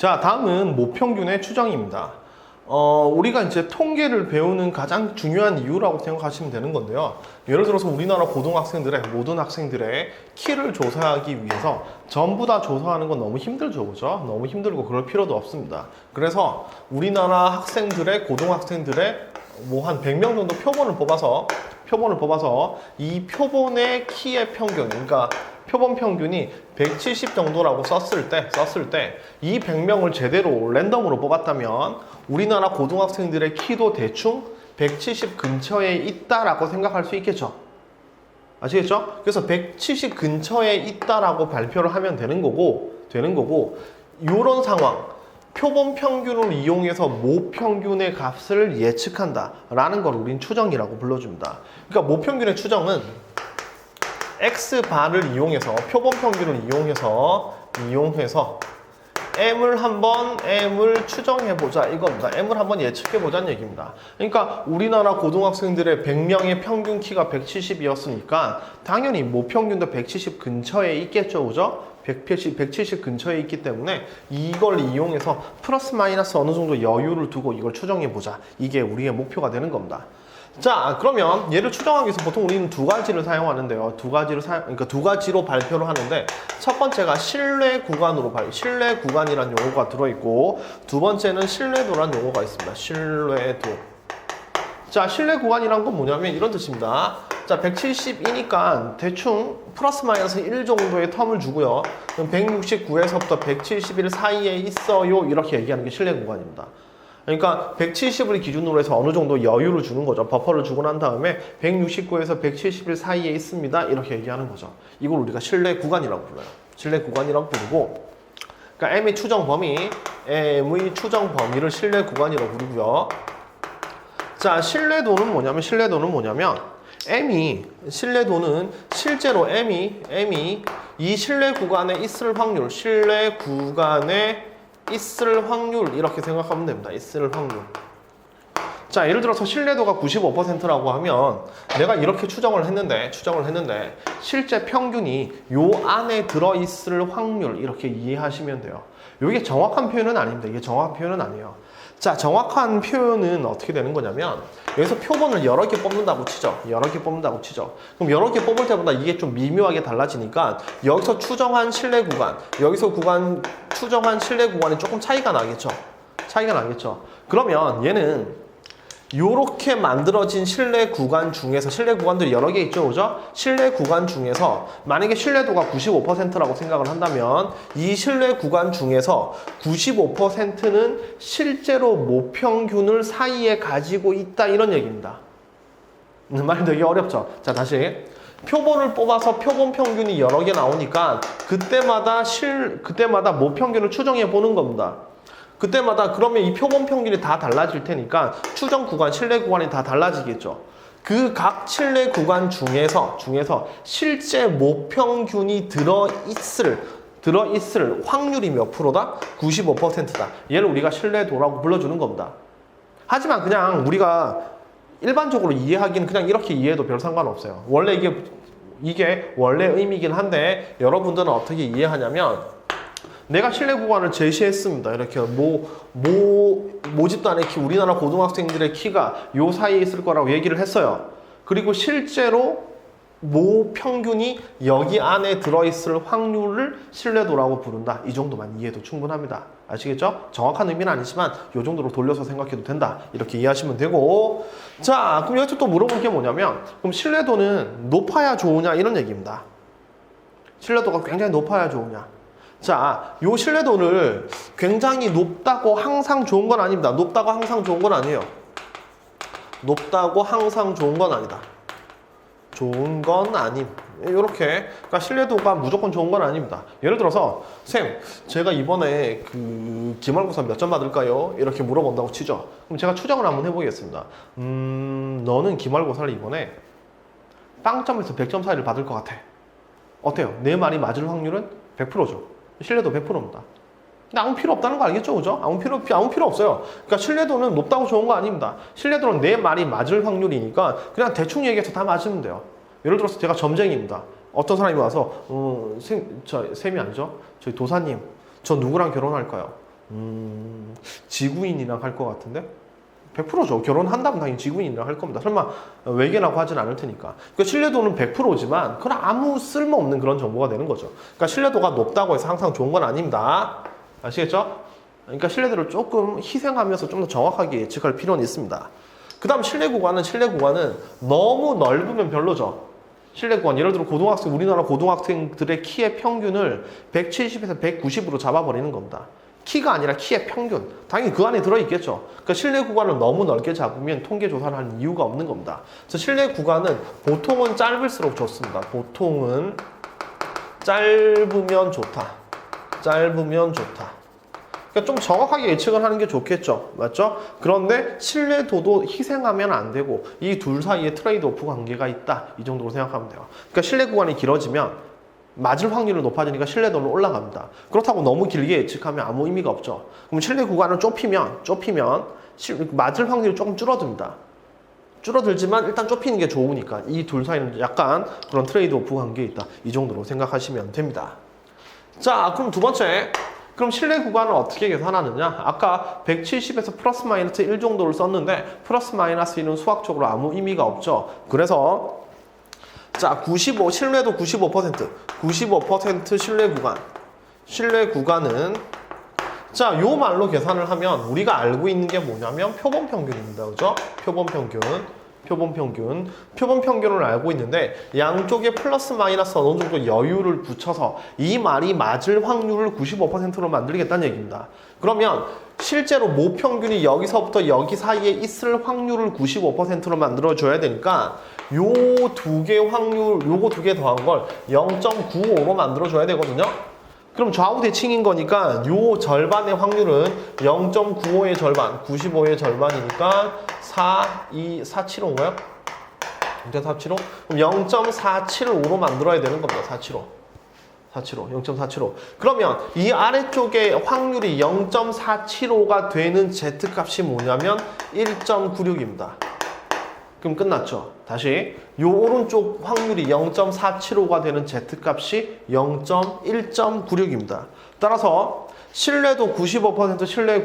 자, 다음은 모평균의 추정입니다. 우리가 이제 통계를 배우는 가장 중요한 이유라고 생각하시면 되는 건데요. 예를 들어서 우리나라 고등학생들의 모든 학생들의 키를 조사하기 위해서 전부 다 조사하는 건 너무 힘들죠, 그죠? 너무 힘들고 그럴 필요도 없습니다. 그래서 우리나라 학생들의 고등학생들의 뭐 한 100명 정도 표본을 뽑아서 이 표본의 키의 평균, 그러니까 표본 평균이 170 정도라고 썼을 때 이 100명을 제대로 랜덤으로 뽑았다면 우리나라 고등학생들의 키도 대충 170 근처에 있다라고 생각할 수 있겠죠. 아시겠죠? 그래서 170 근처에 있다라고 발표를 하면 되는 거고 이런 상황, 표본 평균을 이용해서 모평균의 값을 예측한다라는 걸 우린 추정이라고 불러줍니다. 그러니까 모평균의 추정은 X바를 이용해서 표본 평균을 이용해서 M을 추정해보자 이겁니다. M을 한번 예측해보자는 얘기입니다. 그러니까 우리나라 고등학생들의 100명의 평균 키가 170이었으니까 당연히 모평균도 170 근처에 있겠죠, 그죠? 170 근처에 있기 때문에 이걸 이용해서 플러스 마이너스 어느 정도 여유를 두고 이걸 추정해보자. 이게 우리의 목표가 되는 겁니다. 자, 그러면 얘를 추정하기 위해서 보통 우리는 두 가지를 사용하는데요. 두 가지로 발표를 하는데, 첫 번째가 신뢰 구간이라는 용어가 들어있고, 두 번째는 신뢰도라는 용어가 있습니다. 신뢰도. 자, 신뢰 구간이란 건 뭐냐면 이런 뜻입니다. 자, 170이니까 대충 플러스 마이너스 1 정도의 텀을 주고요. 그럼 169에서부터 171 사이에 있어요. 이렇게 얘기하는 게 신뢰 구간입니다. 그러니까 170을 기준으로 해서 어느 정도 여유를 주는 거죠. 버퍼를 주고 난 다음에 169에서 171 사이에 있습니다. 이렇게 얘기하는 거죠. 이걸 우리가 신뢰 구간이라고 불러요. 신뢰 구간이라고 부르고, 그러니까 M의 추정 범위를 신뢰 구간이라고 부르고요. 자, 신뢰도는 뭐냐면 신뢰도는 실제로 M이 이 신뢰 구간에 있을 확률 이렇게 생각하면 됩니다. 있을 확률. 자, 예를 들어서 신뢰도가 95%라고 하면 내가 이렇게 추정을 했는데 실제 평균이 요 안에 들어있을 확률 이렇게 이해하시면 돼요. 이게 정확한 표현은 아닙니다. 이게 정확한 표현은 아니에요. 자, 정확한 표현은 어떻게 되는 거냐면 여기서 표본을 여러 개 뽑는다고 치죠. 그럼 여러 개 뽑을 때마다 이게 좀 미묘하게 달라지니까 여기서 추정한 신뢰 구간, 추정한 신뢰 구간이 조금 차이가 나겠죠. 그러면 얘는 요렇게 만들어진 신뢰 구간 중에서, 신뢰 구간들이 여러 개 있죠, 그죠? 신뢰 구간 중에서 만약에 신뢰도가 95%라고 생각을 한다면 이 신뢰 구간 중에서 95%는 실제로 모평균을 사이에 가지고 있다, 이런 얘기입니다. 말 되게 어렵죠? 자, 다시. 표본을 뽑아서 표본 평균이 여러 개 나오니까 그때마다 모평균을 추정해 보는 겁니다. 그때마다 그러면 이 표본 평균이 다 달라질 테니까 추정 구간, 신뢰 구간이 다 달라지겠죠. 그 각 신뢰 구간 중에서 실제 모평균이 들어있을 확률이 몇 프로다? 95%다. 얘를 우리가 신뢰도라고 불러주는 겁니다. 하지만 그냥 우리가 일반적으로 이해하기는 그냥 이렇게 이해해도 별 상관없어요. 원래 이게 원래 의미긴 한데 여러분들은 어떻게 이해하냐면 내가 신뢰 구간을 제시했습니다. 이렇게 모집도 안에 우리나라 고등학생들의 키가 요 사이에 있을 거라고 얘기를 했어요. 그리고 실제로 모평균이 여기 안에 들어있을 확률을 신뢰도라고 부른다. 이 정도만 이해해도 충분합니다. 아시겠죠? 정확한 의미는 아니지만 이 정도로 돌려서 생각해도 된다. 이렇게 이해하시면 되고, 자, 그럼 여기서 또 물어볼 게 뭐냐면 그럼 신뢰도는 높아야 좋으냐 이런 얘기입니다. 신뢰도가 굉장히 높아야 좋으냐. 자, 요 신뢰도를 굉장히 높다고 항상 좋은 건 아닙니다. 높다고 항상 좋은 건 아니에요. 높다고 항상 좋은 건 아니다. 좋은 건 아님. 이렇게. 그러니까 신뢰도가 무조건 좋은 건 아닙니다. 예를 들어서 쌤, 제가 이번에 기말고사 몇 점 받을까요? 이렇게 물어본다고 치죠. 그럼 제가 추정을 한번 해보겠습니다. 너는 기말고사를 이번에 빵점에서 100점 사이를 받을 것 같아. 어때요? 내 말이 맞을 확률은 100%죠. 신뢰도 100%입니다. 근데 아무 필요 없다는 거 알겠죠? 그죠? 아무 필요 없어요. 그러니까 신뢰도는 높다고 좋은 거 아닙니다. 신뢰도는 내 말이 맞을 확률이니까 그냥 대충 얘기해서 다 맞으면 돼요. 예를 들어서 제가 점쟁이입니다. 어떤 사람이 와서 쌤이 아니죠? 저희 도사님, 저 누구랑 결혼할까요? 지구인이랑 할 것 같은데? 100%죠. 결혼한다면 당연히 지구인이랑 할 겁니다. 설마 외계라고 하진 않을 테니까. 그러니까 신뢰도는 100%지만 그건 아무 쓸모없는 그런 정보가 되는 거죠. 그러니까 신뢰도가 높다고 해서 항상 좋은 건 아닙니다. 아시겠죠? 그러니까 신뢰도를 조금 희생하면서 좀 더 정확하게 예측할 필요는 있습니다. 그 다음 신뢰 구간은 너무 넓으면 별로죠. 신뢰 구간, 예를 들어 우리나라 고등학생들의 키의 평균을 170에서 190으로 잡아버리는 겁니다. 키가 아니라 키의 평균. 당연히 그 안에 들어있겠죠. 그러니까 신뢰 구간을 너무 넓게 잡으면 통계 조사를 하는 이유가 없는 겁니다. 그래서 신뢰 구간은 보통은 짧을수록 좋습니다. 보통은 짧으면 좋다. 짧으면 좋다. 그러니까 좀 정확하게 예측을 하는 게 좋겠죠. 맞죠? 그런데 신뢰도도 희생하면 안 되고 이 둘 사이에 트레이드 오프 관계가 있다. 이 정도로 생각하면 돼요. 그러니까 신뢰 구간이 길어지면 맞을 확률이 높아지니까 신뢰도는 올라갑니다. 그렇다고 너무 길게 예측하면 아무 의미가 없죠. 그럼 신뢰 구간을 좁히면 맞을 확률이 조금 줄어듭니다. 줄어들지만 일단 좁히는 게 좋으니까 이 둘 사이는 약간 그런 트레이드 오프 관계에 있다. 이 정도로 생각하시면 됩니다. 자, 그럼 두 번째. 그럼 신뢰 구간을 어떻게 계산하느냐? 아까 170에서 플러스 마이너스 1 정도를 썼는데 플러스 마이너스 1은 수학적으로 아무 의미가 없죠. 그래서 자, 신뢰도 95% 신뢰 구간은 자, 요 말로 계산을 하면 우리가 알고 있는 게 뭐냐면 표본 평균입니다. 그죠? 표본 평균을 알고 있는데 양쪽에 플러스 마이너스 어느 정도 여유를 붙여서 이 말이 맞을 확률을 95%로 만들겠다는 얘기입니다. 그러면 실제로 모평균이 여기서부터 여기 사이에 있을 확률을 95%로 만들어줘야 되니까 요거 두 개 더한 걸 0.95로 만들어줘야 되거든요. 그럼 좌우 대칭인 거니까 요 절반의 확률은 0.95의 절반, 95의 절반이니까 475인가요? 0.475? 그럼 0.475로 만들어야 되는 겁니다. 0.475. 그러면 이 아래쪽에 확률이 0.475가 되는 Z값이 뭐냐면 1.96입니다. 그럼 끝났죠. 다시 요 오른쪽 확률이 0.475가 되는 Z값이 1.96입니다. 따라서 신뢰도 95% 신뢰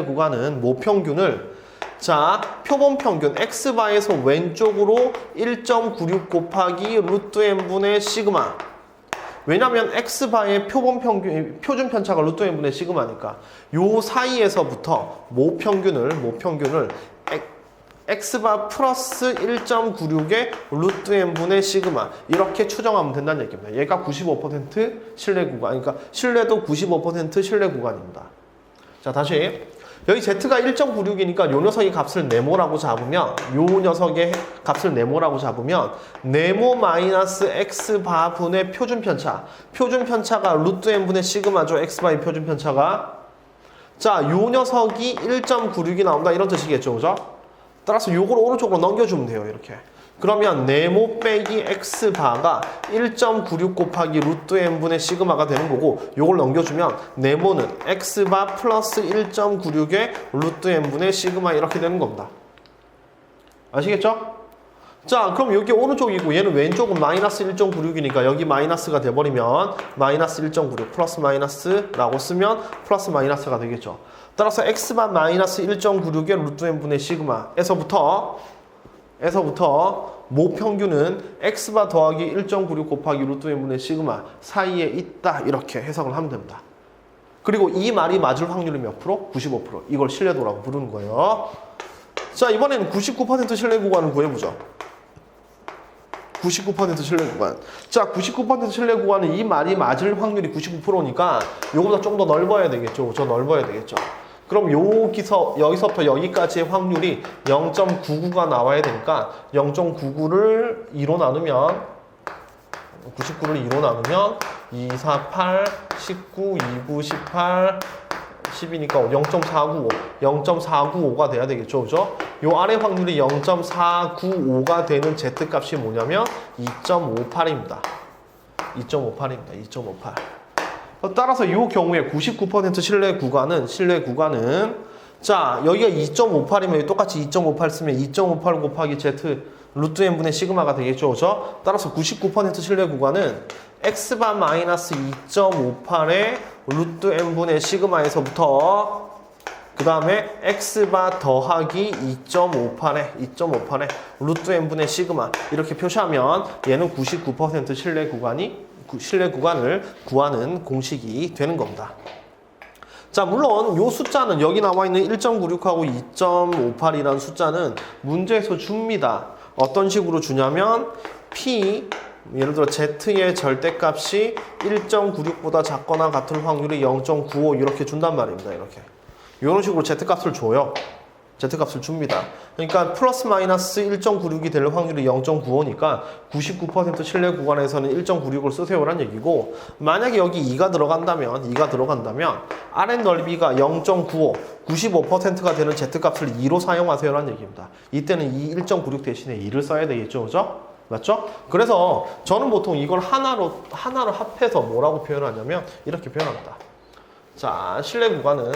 구간은 모평균을 자, 표본 평균 X바에서 왼쪽으로 1.96 곱하기 루트 n분의 시그마. 왜냐면 X바의 표준 편차가 루트 n분의 시그마니까 요 사이에서부터 모평균을 X바 플러스 1.96의 루트 n분의 시그마 이렇게 추정하면 된다는 얘기입니다. 얘가 95% 신뢰 구간, 그러니까 신뢰도 95% 신뢰 구간입니다. 자, 다시 여기 Z가 1.96이니까 요 녀석의 값을 네모라고 잡으면 네모 마이너스 X바 분의 표준 편차가 루트 n분의 시그마죠. X바의 표준 편차가. 자, 요 녀석이 1.96이 나온다 이런 뜻이겠죠. 그죠? 따라서 요걸 오른쪽으로 넘겨주면 돼요. 이렇게. 그러면 네모 빼기 X바가 1.96 곱하기 루트 n분의 시그마가 되는 거고 요걸 넘겨주면 네모는 X바 플러스 1.96의 루트 n분의 시그마 이렇게 되는 겁니다. 아시겠죠? 자, 그럼 여기 오른쪽이고 얘는 왼쪽은 마이너스 1.96이니까 여기 마이너스가 돼버리면 마이너스 1.96 플러스 마이너스라고 쓰면 플러스 마이너스가 되겠죠. 따라서 X바 마이너스 1.96의 루트 n분의 시그마에서부터 모평균은 X바 더하기 1.96 곱하기 루트 n분의 시그마 사이에 있다 이렇게 해석을 하면 됩니다. 그리고 이 말이 맞을 확률이 몇 프로? 95%. 이걸 신뢰도라고 부르는 거예요. 자, 이번에는 99% 신뢰 구간을 구해보죠. 99% 신뢰 구간. 자, 99% 신뢰 구간은 이 말이 맞을 확률이 99%니까 요거보다 좀 더 넓어야 되겠죠. 그럼 여기서부터 여기까지의 확률이 0.99가 나와야 되니까 0.99를 2로 나누면 2, 4, 8, 19, 2, 9, 18, 10이니까 0.495가 돼야 되겠죠. 그죠? 요 아래 확률이 0.495가 되는 Z값이 뭐냐면 2.58입니다. 2.58. 따라서 이 경우에 99% 신뢰 구간은 자, 여기가 2.58이면 똑같이 2.58 쓰면 2.58 곱하기 Z 루트 n분의 시그마가 되겠죠. 그죠? 따라서 99% 신뢰 구간은 x바 마이너스 2.58의 루트 n분의 시그마에서부터 그 다음에 x바 더하기 2.58의 루트 n분의 시그마 이렇게 표시하면 얘는 99% 신뢰 구간을 구하는 공식이 되는 겁니다. 자, 물론 요 숫자는 여기 나와 있는 1.96하고 2.58이라는 숫자는 문제에서 줍니다. 어떤 식으로 주냐면 P 예를 들어 Z의 절대값이 1.96보다 작거나 같은 확률이 0.95 이렇게 준단 말입니다. 이렇게 이런 식으로 Z값을 줘요. Z값을 줍니다. 그러니까 플러스 마이너스 1.96이 될 확률이 0.95니까 99% 신뢰 구간에서는 1.96을 쓰세요란 얘기고, 만약에 여기 2가 들어간다면 Rn 넓이가 0.95, 95%가 되는 Z값을 2로 사용하세요란 얘기입니다. 이때는 이 1.96 대신에 2를 써야 되겠죠. 그죠? 맞죠? 그래서 저는 보통 이걸 하나로 합해서 뭐라고 표현하냐면 이렇게 표현합니다. 자, 신뢰 구간은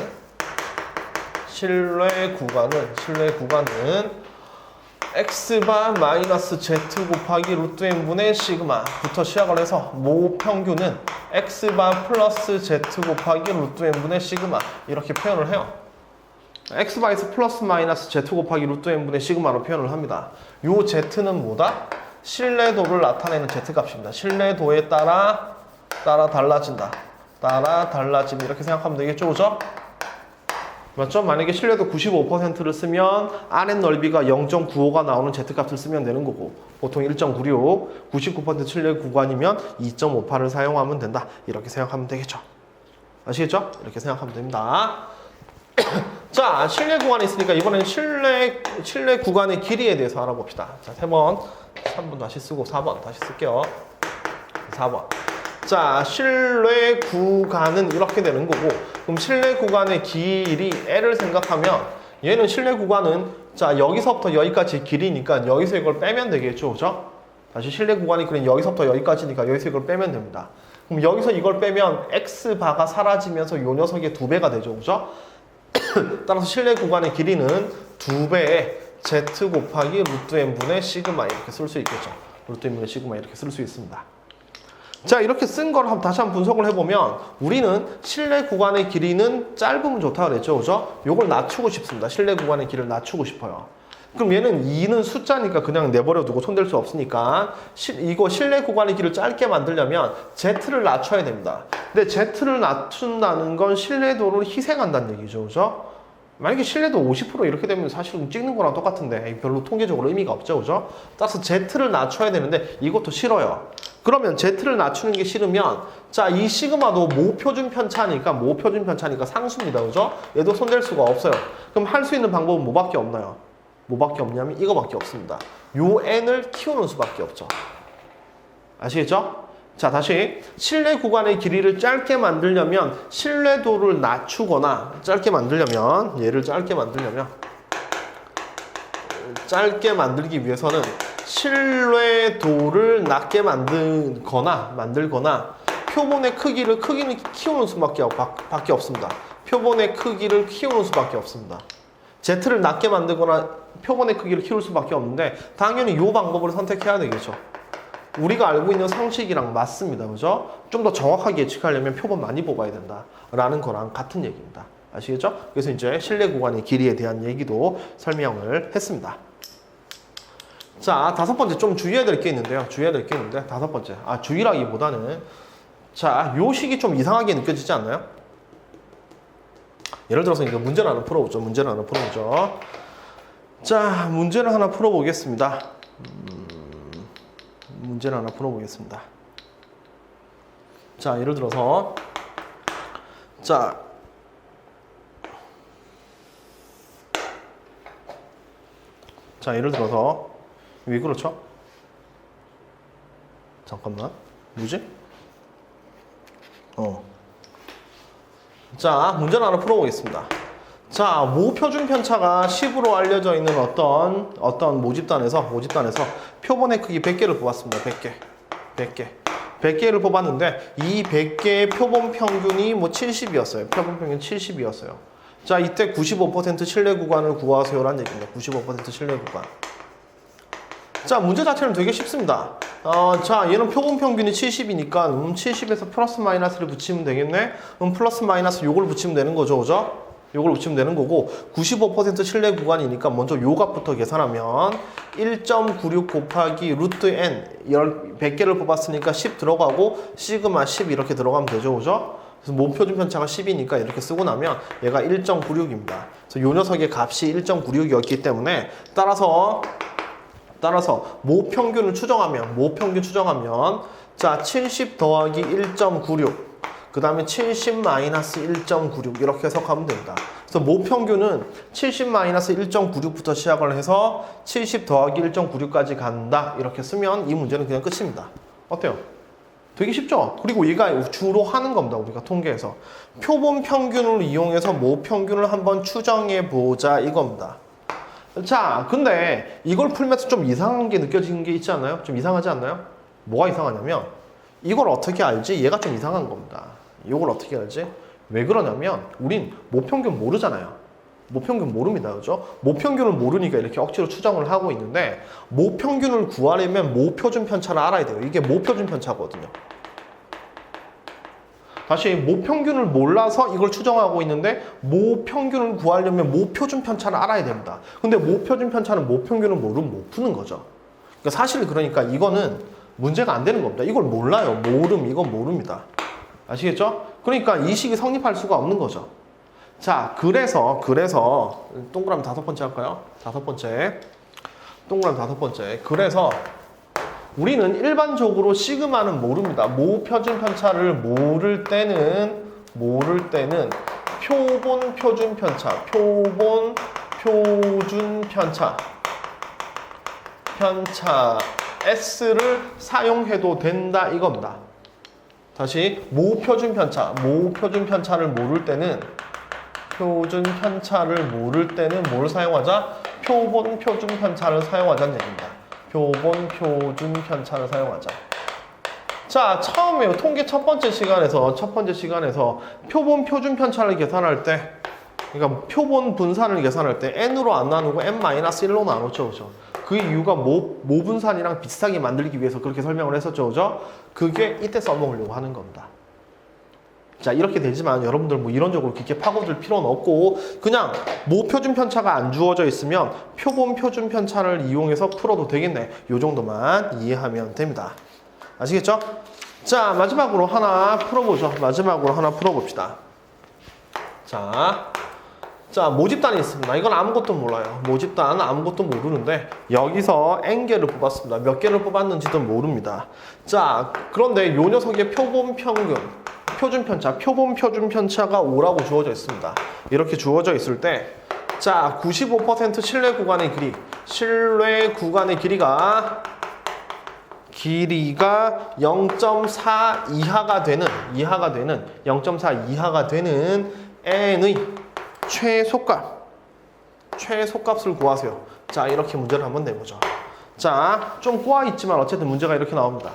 x바 마이너스 z 곱하기 루트 n분의 시그마부터 시작을 해서 모 평균은 x바 플러스 z 곱하기 루트 n분의 시그마 이렇게 표현을 해요. x바에서 플러스 마이너스 z 곱하기 루트 n분의 시그마로 표현을 합니다. 요 z는 뭐다? 신뢰도를 나타내는 z값입니다. 신뢰도에 따라 달라진다. 달라짐 이렇게 생각하면 되겠죠, 그죠? 맞죠? 만약에 신뢰도 95%를 쓰면 Rn 넓이가 0.95가 나오는 Z값을 쓰면 되는 거고, 보통 1.96, 99% 신뢰 구간이면 2.58을 사용하면 된다. 이렇게 생각하면 되겠죠. 아시겠죠? 이렇게 생각하면 됩니다. 자, 신뢰 구간이 있으니까 이번엔 신뢰 구간의 길이에 대해서 알아봅시다. 자, 3번, 3번 다시 쓰고 4번 다시 쓸게요. 4번. 자, 신뢰 구간은 이렇게 되는 거고, 그럼 신뢰 구간의 길이 L을 생각하면 얘는 신뢰 구간은 자, 여기서부터 여기까지 길이니까 여기서 이걸 빼면 되겠죠. 그죠? 다시 신뢰 구간이 그냥 여기서부터 여기까지니까 여기서 이걸 빼면 됩니다. 그럼 여기서 이걸 빼면 X바가 사라지면서 요 녀석의 2배가 되죠. 그죠? 따라서 신뢰 구간의 길이는 2배의 Z 곱하기 루트 n분의 시그마 이렇게 쓸 수 있겠죠. 루트 n분의 시그마 이렇게 쓸 수 있습니다. 자, 이렇게 쓴 걸 다시 한번 분석을 해보면 우리는 신뢰 구간의 길이는 짧으면 좋다고 그랬죠. 그죠? 요걸 낮추고 싶습니다. 신뢰 구간의 길이를 낮추고 싶어요. 그럼 얘는 2는 숫자니까 그냥 내버려 두고 손댈 수 없으니까 이거 신뢰 구간의 길을 짧게 만들려면 Z를 낮춰야 됩니다. 근데 Z를 낮춘다는 건 신뢰도를 희생한다는 얘기죠. 그죠? 만약에 신뢰도 50% 이렇게 되면 사실은 찍는 거랑 똑같은데 별로 통계적으로 의미가 없죠. 그죠? 따라서 Z를 낮춰야 되는데 이것도 싫어요. 그러면 Z를 낮추는 게 싫으면 자, 이 시그마도 모표준 편차니까 상수입니다. 그죠? 얘도 손댈 수가 없어요. 그럼 할 수 있는 방법은 뭐밖에 없나요? 뭐밖에 없냐면 이거밖에 없습니다. 요 n을 키우는 수밖에 없죠. 아시겠죠? 자, 다시 신뢰 구간의 길이를 짧게 만들려면 신뢰도를 낮추거나 얘를 짧게 만들기 위해서는 신뢰도를 낮게 만들거나 표본의 크기는 키우는 수밖에 없습니다. 표본의 크기를 키우는 수밖에 없습니다. Z를 낮게 만들거나 표본의 크기를 키울 수밖에 없는데 당연히 이 방법을 선택해야 되겠죠. 우리가 알고 있는 상식이랑 맞습니다. 그죠? 좀 더 정확하게 예측하려면 표본 많이 뽑아야 된다라는 거랑 같은 얘기입니다. 아시겠죠? 그래서 이제 신뢰 구간의 길이에 대한 얘기도 설명을 했습니다. 자, 5번째 좀 주의해야 될 게 있는데요. 5번째. 주의라기보다는 자, 요 식이 좀 이상하게 느껴지지 않나요? 예를 들어서 이거 문제를 하나 풀어보죠. 자, 문제를 하나 풀어보겠습니다. 자, 예를 들어서 왜 그렇죠? 잠깐만, 뭐지? 자, 문제를 하나 풀어보겠습니다. 자, 모표준 편차가 10으로 알려져 있는 어떤 모집단에서 표본의 크기 100개를 뽑았습니다. 100개를 뽑았는데 이 100개의 표본 평균이 70이었어요. 표본 평균 70이었어요. 자, 이때 95% 신뢰 구간을 구하세요라는 얘기입니다. 95% 신뢰 구간. 자, 문제 자체는 되게 쉽습니다. 자, 얘는 표본 평균이 70이니까 70에서 플러스 마이너스를 붙이면 되겠네. 플러스 마이너스 요걸 붙이면 되는 거죠, 그죠? 요걸 붙이면 되는 거고 95% 신뢰 구간이니까 먼저 요 값부터 계산하면 1.96 곱하기 루트 n 100개를 뽑았으니까 10 들어가고 시그마 10 이렇게 들어가면 되죠, 그죠? 그래서 모표준 편차가 10이니까 이렇게 쓰고 나면 얘가 1.96입니다. 그래서 요 녀석의 값이 1.96이었기 때문에 따라서 모평균을 추정하면 자, 70 더하기 1.96 그 다음에 70 마이너스 1.96 이렇게 해석하면 됩니다. 그래서 모평균은 70 마이너스 1.96부터 시작을 해서 70 더하기 1.96까지 간다 이렇게 쓰면 이 문제는 그냥 끝입니다. 어때요? 되게 쉽죠? 그리고 얘가 주로 하는 겁니다. 우리가 통계에서 표본 평균을 이용해서 모평균을 한번 추정해 보자 이겁니다. 자, 근데 이걸 풀면서 좀 이상한 게 느껴지는 게 있지 않나요? 좀 이상하지 않나요? 뭐가 이상하냐면 이걸 어떻게 알지? 얘가 좀 이상한 겁니다. 이걸 어떻게 알지? 왜 그러냐면 우린 모평균 모르잖아요. 모평균 모릅니다. 그죠? 모평균을 모르니까 이렇게 억지로 추정을 하고 있는데 모평균을 구하려면 모표준 편차를 알아야 돼요. 이게 모표준 편차거든요. 다시 모평균을 몰라서 이걸 추정하고 있는데 모평균을 구하려면 모표준 편차를 알아야 됩니다. 근데 모표준 편차는 모평균을 모르면 못 푸는 거죠. 그러니까 사실 그러니까 이거는 문제가 안 되는 겁니다. 이걸 몰라요. 이건 모릅니다. 아시겠죠? 그러니까 이 식이 성립할 수가 없는 거죠. 자, 그래서 동그라미 5번째 할까요? 5번째. 동그라미 5번째. 그래서 우리는 일반적으로 시그마는 모릅니다. 모표준 편차를 모를 때는 표본 표준 편차 S를 사용해도 된다 이겁니다. 다시 모표준 편차를 모를 때는 뭘 사용하자? 표본 표준 편차를 사용하자는 얘기입니다. 표본 표준 편차를 사용하자. 자, 처음에 통계 첫 번째 시간에서 표본 표준 편차를 계산할 때, 그러니까 표본 분산을 계산할 때 n으로 안 나누고 n-1로 나눴죠, 그죠? 그 이유가 모분산이랑 비슷하게 만들기 위해서 그렇게 설명을 했었죠, 그죠? 그게 이때 써먹으려고 하는 겁니다. 자, 이렇게 되지만 여러분들 뭐 이론적으로 깊게 파고들 필요는 없고 그냥 모표준 편차가 안 주어져 있으면 표본 표준 편차를 이용해서 풀어도 되겠네. 요 정도만 이해하면 됩니다. 아시겠죠? 자, 마지막으로 하나 풀어봅시다. 자, 모집단이 있습니다. 이건 아무것도 몰라요. 모집단 아무것도 모르는데 여기서 n개를 뽑았습니다. 몇 개를 뽑았는지도 모릅니다. 자, 그런데 요 녀석의 표본 표준 편차가 5라고 주어져 있습니다. 이렇게 주어져 있을 때, 자, 95% 신뢰 구간의 길이가 0.4 이하가 되는 0.4 이하가 되는 n의 최소값을 구하세요. 자, 이렇게 문제를 한번 내보죠. 자, 좀 꼬아 있지만 어쨌든 문제가 이렇게 나옵니다.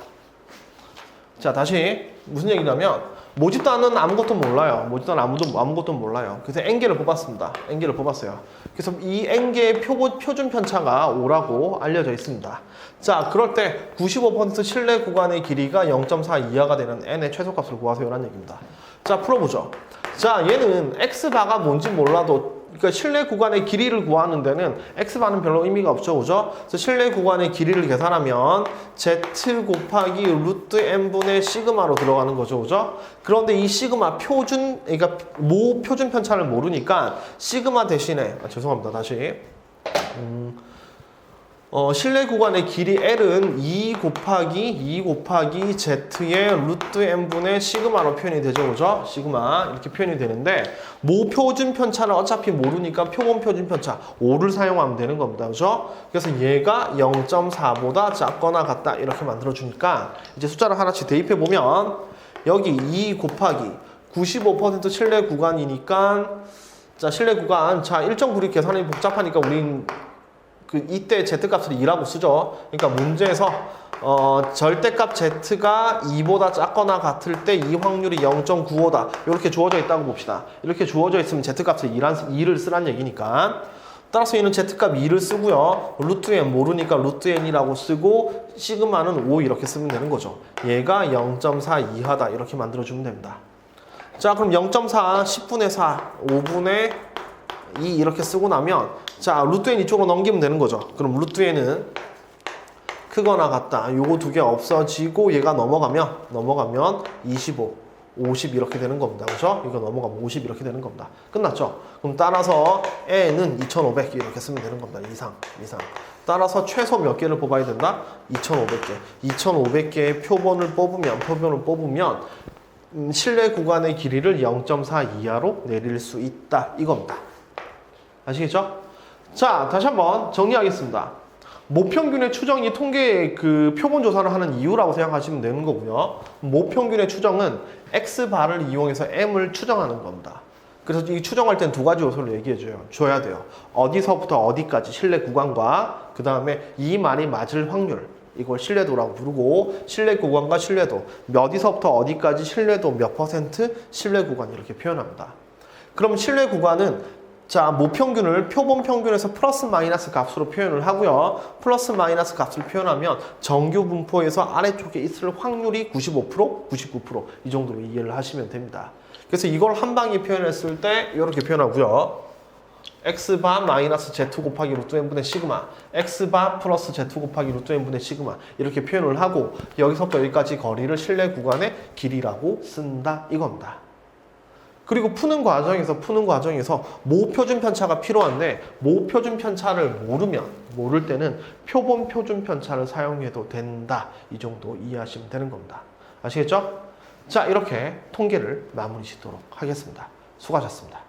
자, 다시 무슨 얘기냐면 모집단은 아무것도 몰라요. 아무것도 몰라요. 그래서 n개를 뽑았습니다. n개를 뽑았어요. 그래서 이 n개의 표준 편차가 5라고 알려져 있습니다. 자, 그럴 때 95% 신뢰 구간의 길이가 0.4 이하가 되는 n의 최소값을 구하세요라는 얘기입니다. 자, 풀어보죠. 자, 얘는 x바가 뭔지 몰라도 그러니까 신뢰 구간의 길이를 구하는 데는 x바는 별로 의미가 없죠, 그죠? 그래서 신뢰 구간의 길이를 계산하면 z 곱하기 루트 n분의 시그마로 들어가는 거죠, 그죠? 그런데 이 시그마 그러니까 모표준 편차를 모르니까 시그마 대신에 죄송합니다, 다시 신뢰 구간의 길이 L은 2 곱하기 Z의 루트 N분의 시그마로 표현이 되죠, 그죠? 시그마 이렇게 표현이 되는데 모표준 편차를 어차피 모르니까 표본 표준 편차 5를 사용하면 되는 겁니다, 그죠? 그래서 얘가 0.4보다 작거나 같다 이렇게 만들어주니까 이제 숫자를 하나씩 대입해 보면 여기 2 곱하기 95% 신뢰 구간이니까 자, 신뢰 구간 1.96 계산이 복잡하니까 우린 이때 z값을 2라고 쓰죠. 그러니까 문제에서 절대값 z가 2보다 작거나 같을 때 이 확률이 0.95다. 이렇게 주어져 있다고 봅시다. 이렇게 주어져 있으면 z값을 2를 쓰란 얘기니까. 따라서 얘는 z값 2를 쓰고요. 루트 n 모르니까 루트 n이라고 쓰고 시그마는 5 이렇게 쓰면 되는 거죠. 얘가 0.4 이하다 이렇게 만들어주면 됩니다. 자, 그럼 0.4 10분의 4 5분의 2 이렇게 쓰고 나면 자, 루트 n 이쪽으로 넘기면 되는 거죠. 그럼 루트 n은 크거나 같다. 요거 두 개 없어지고 얘가 넘어가면 25 50 이렇게 되는 겁니다. 그렇죠? 이거 넘어가면 50 이렇게 되는 겁니다. 끝났죠? 그럼 따라서 n은 2500 이렇게 쓰면 되는 겁니다. 이상. 따라서 최소 몇 개를 뽑아야 된다? 2500개. 2500개의 표본을 뽑으면 실내 구간의 길이를 0.4 이하로 내릴 수 있다. 이겁니다. 아시겠죠? 자, 다시 한번 정리하겠습니다. 모평균의 추정이 통계 그 표본 조사를 하는 이유라고 생각하시면 되는 거고요. 모평균의 추정은 x바를 이용해서 m을 추정하는 겁니다. 그래서 이 추정할 땐 두 가지 요소를 줘야 돼요. 어디서부터 어디까지 실내 구간과 그 다음에 이 말이 맞을 확률, 이걸 신뢰도라고 부르고, 실내 구간과 신뢰도, 어디서부터 어디까지 신뢰도 몇 %, 신뢰 구간 이렇게 표현합니다. 그럼 신뢰 구간은 자, 모평균을 표본 평균에서 플러스 마이너스 값으로 표현을 하고요. 플러스 마이너스 값을 표현하면 정규 분포에서 아래쪽에 있을 확률이 95%, 99%이 정도로 이해를 하시면 됩니다. 그래서 이걸 한 방에 표현했을 때 이렇게 표현하고요. x바 마이너스 z 곱하기 루트 n분의 시그마, x바 플러스 z 곱하기 루트 n분의 시그마 이렇게 표현을 하고 여기서부터 여기까지 거리를 실내 구간의 길이라고 쓴다 이겁니다. 그리고 푸는 과정에서 모표준 편차가 필요한데 모표준 편차를 모를 때는 표본 표준 편차를 사용해도 된다. 이 정도 이해하시면 되는 겁니다. 아시겠죠? 자, 이렇게 통계를 마무리 짓도록 하겠습니다. 수고하셨습니다.